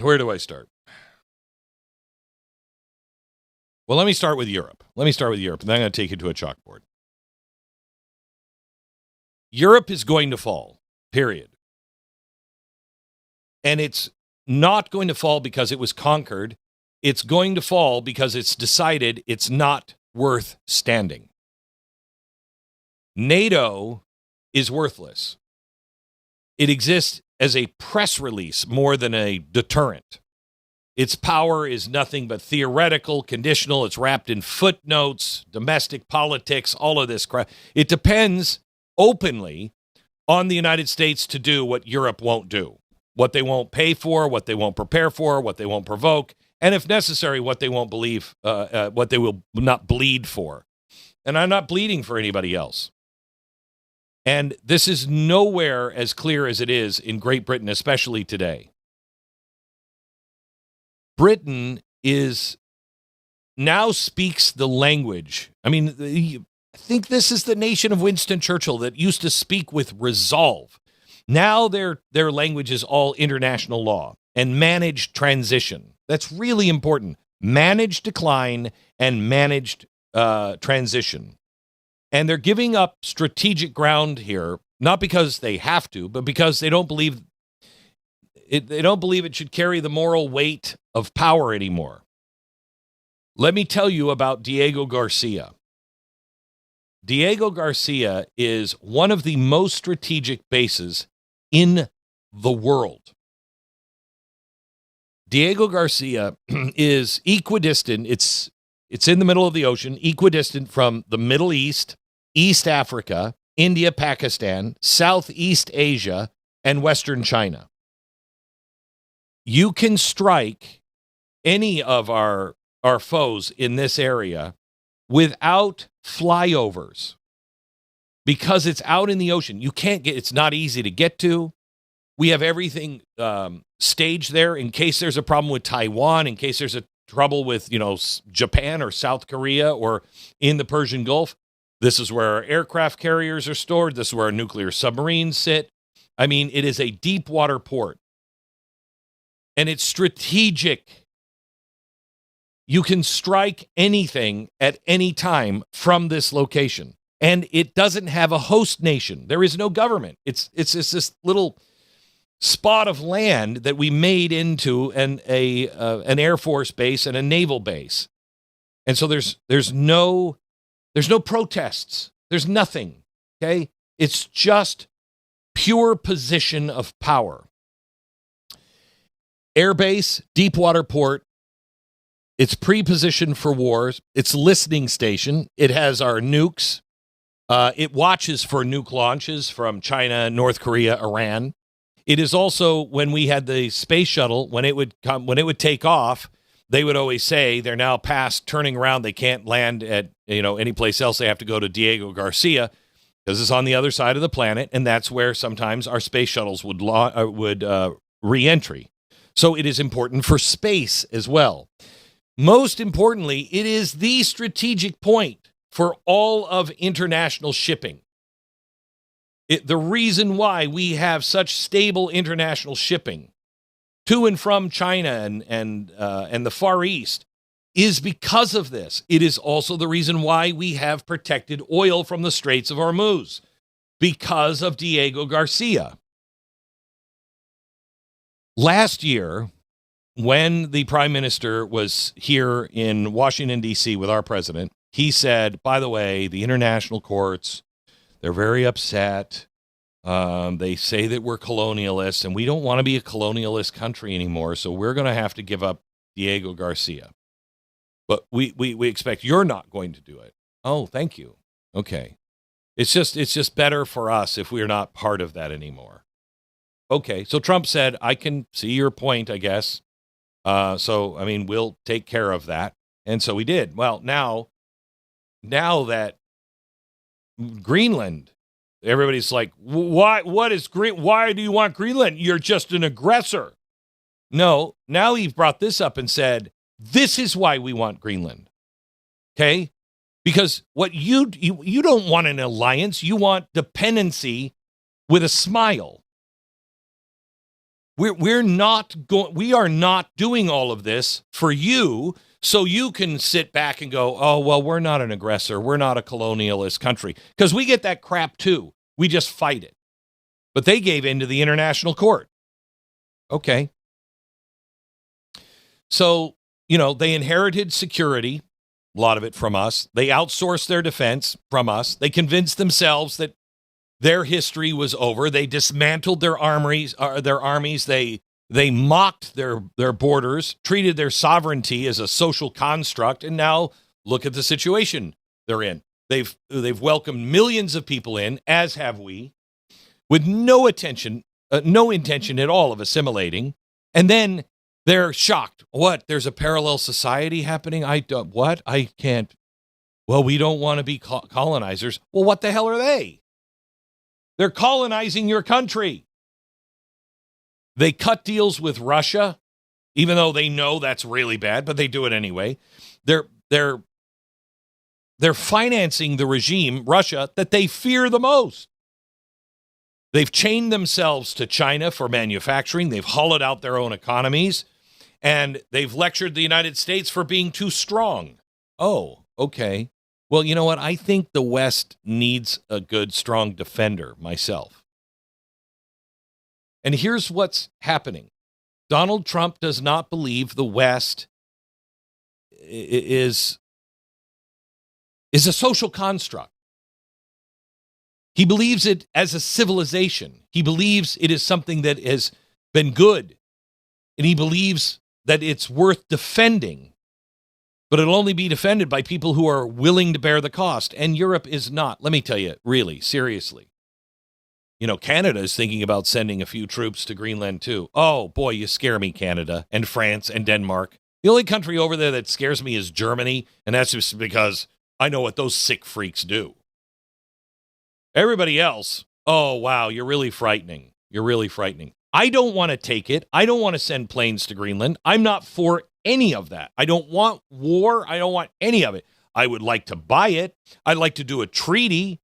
Where do I start? Well, let me start with Europe. And then I'm going to take you to a chalkboard. Europe is going to fall, period. And it's not going to fall because it was conquered. It's going to fall because it's decided it's not worth standing. NATO is worthless. It exists as a press release more than a deterrent. Its power is nothing but theoretical, conditional. It's wrapped in footnotes, domestic politics, all of this crap. It depends openly on the United States to do what Europe won't do, what they won't pay for, what they won't prepare for, what they won't provoke, and if necessary, what they won't believe, what they will not bleed for. And I'm not bleeding for anybody else. And this is nowhere as clear as it is in Great Britain, especially today. Britain now speaks the language. I mean, I think this is the nation of Winston Churchill that used to speak with resolve. Now their language is all international law and managed transition. That's really important. Managed decline and managed transition. And they're giving up strategic ground here, not because they have to, but because they don't believe it should carry the moral weight of power anymore. Let me tell you about Diego Garcia. Diego Garcia is one of the most strategic bases in the world. Diego Garcia is equidistant. It's in the middle of the ocean, equidistant from the Middle East, East Africa, India, Pakistan, Southeast Asia, and Western China. You can strike any of our foes in this area without flyovers because it's out in the ocean. It's not easy to get to. We have everything staged there in case there's a problem with Taiwan, in case there's a trouble with, Japan or South Korea or in the Persian Gulf. This is where our aircraft carriers are stored. This is where our nuclear submarines sit. I mean, it is a deep water port. And it's strategic. You can strike anything at any time from this location. And it doesn't have a host nation. There is no government. It's just this little spot of land that we made into an Air Force base and a naval base. And so there's no protests. There's nothing. Okay? It's just pure position of power. Airbase, deep water port. It's pre-positioned for wars. It's listening station. It has our nukes. It watches for nuke launches from China, North Korea, Iran. It is also, when we had the space shuttle, when it would take off, they would always say they're now past turning around. They can't land at any place else. They have to go to Diego Garcia because it's on the other side of the planet, and that's where sometimes our space shuttles would re-entry. So it is important for space as well. Most importantly, it is the strategic point for all of international shipping. The reason why we have such stable international shipping to and from China and the Far East is because of this. It is also the reason why we have protected oil from the Straits of Hormuz, because of Diego Garcia. Last year, when the prime minister was here in Washington, D.C. with our president, he said, by the way, the international courts, they're very upset. They say that we're colonialists, and we don't want to be a colonialist country anymore, so we're going to have to give up Diego Garcia. But we expect you're not going to do it. Oh, thank you. Okay. It's just better for us if we're not part of that anymore. Okay, so Trump said, I can see your point, I guess. We'll take care of that. And so we did. Well, now that Greenland, everybody's like, why do you want Greenland? You're just an aggressor. No, now he brought this up and said, this is why we want Greenland. Okay? Because what you don't want an alliance, you want dependency with a smile. We are not doing all of this for you so you can sit back and go, oh, well, we're not an aggressor. We're not a colonialist country. Because we get that crap too. We just fight it. But they gave in to the international court. Okay. So, they inherited security, a lot of it from us. They outsourced their defense from us. They convinced themselves that their history was over. They dismantled their armies. They mocked their borders, treated their sovereignty as a social construct, and now look at the situation they're in. They've welcomed millions of people in, as have we, with no intention at all of assimilating, and then they're shocked. What? There's a parallel society happening? I can't. Well, we don't want to be colonizers. Well, what the hell are they? They're colonizing your country. They cut deals with Russia, even though they know that's really bad, but they do it anyway. They're financing the regime, Russia, that they fear the most. They've chained themselves to China for manufacturing. They've hollowed out their own economies, and they've lectured the United States for being too strong. Oh, okay. Well, you know what? I think the West needs a good, strong defender myself. And here's what's happening. Donald Trump does not believe the West is a social construct. He believes it as a civilization. He believes it is something that has been good. And he believes that it's worth defending. But it'll only be defended by people who are willing to bear the cost. And Europe is not. Let me tell you, really, seriously. Canada is thinking about sending a few troops to Greenland, too. Oh, boy, you scare me, Canada and France and Denmark. The only country over there that scares me is Germany, and that's just because I know what those sick freaks do. Everybody else, oh, wow, you're really frightening. You're really frightening. I don't want to take it. I don't want to send planes to Greenland. I'm not for any of that. I don't want war. I don't want any of it. I would like to buy it. I'd like to do a treaty.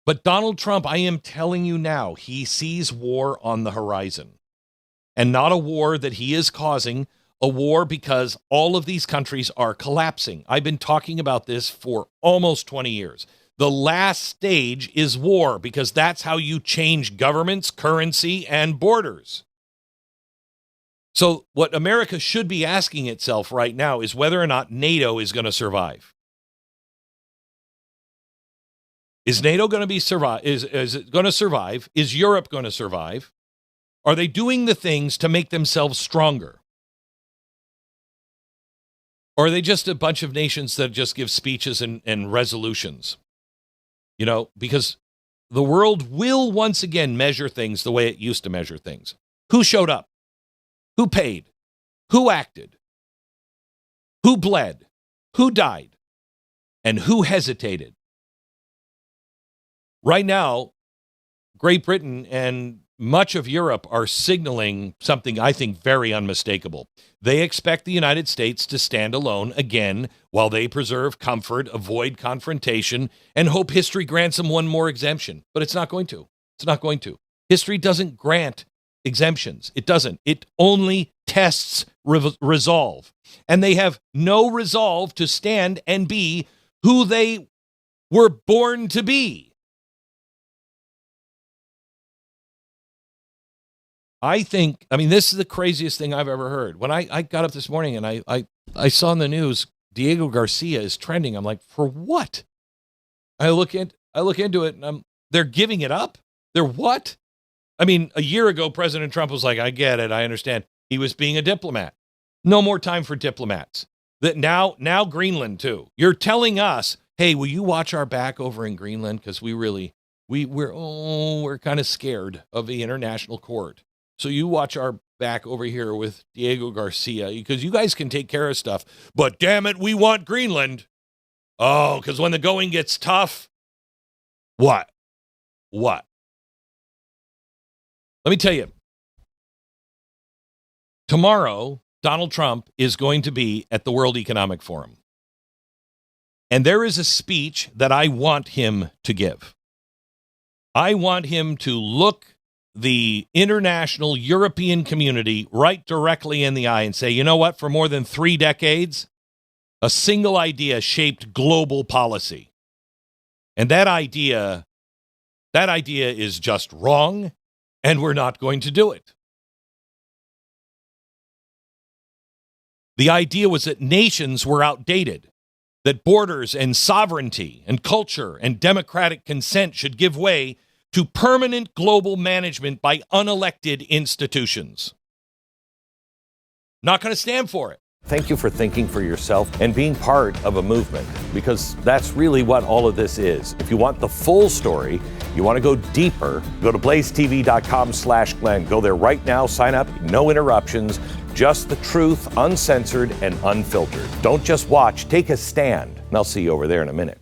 But Donald Trump, I am telling you now, he sees war on the horizon. And not a war that he is causing, a war because all of these countries are collapsing. I've been talking about this for almost 20 years. The last stage is war because that's how you change governments, currency, and borders. So what America should be asking itself right now is whether or not NATO is going to survive. Is NATO going to survive? Is it going to survive? Is Europe going to survive? Are they doing the things to make themselves stronger? Or are they just a bunch of nations that just give speeches and resolutions? Because the world will once again measure things the way it used to measure things. Who showed up? Who paid? Who acted? Who bled? Who died? And who hesitated? Right now, Great Britain and much of Europe are signaling something I think very unmistakable. They expect the United States to stand alone again while they preserve comfort, avoid confrontation, and hope history grants them one more exemption. But it's not going to. It's not going to. History doesn't grant exemptions. It doesn't. It only tests resolve. And they have no resolve to stand and be who they were born to be. This is the craziest thing I've ever heard. When I got up this morning and I saw in the news, Diego Garcia is trending. I'm like, for what? I look into it and they're giving it up. They're what? A year ago, President Trump was like, I get it. I understand. He was being a diplomat. No more time for diplomats. That now Greenland too. You're telling us, hey, will you watch our back over in Greenland? Because we're kind of scared of the international court. So you watch our back over here with Diego Garcia because you guys can take care of stuff. But damn it, we want Greenland. Oh, because when the going gets tough, what? Let me tell you. Tomorrow, Donald Trump is going to be at the World Economic Forum. And there is a speech that I want him to give. I want him to look the international European community right directly in the eye and say, you know what, for more than 3 decades, a single idea shaped global policy. And that idea is just wrong, and we're not going to do it. The idea was that nations were outdated, that borders and sovereignty and culture and democratic consent should give way to permanent global management by unelected institutions. Not going to stand for it. Thank you for thinking for yourself and being part of a movement, because that's really what all of this is. If you want the full story, you want to go deeper, go to blazetv.com/Glenn. Go there right now, sign up, no interruptions, just the truth, uncensored and unfiltered. Don't just watch, take a stand. And I'll see you over there in a minute.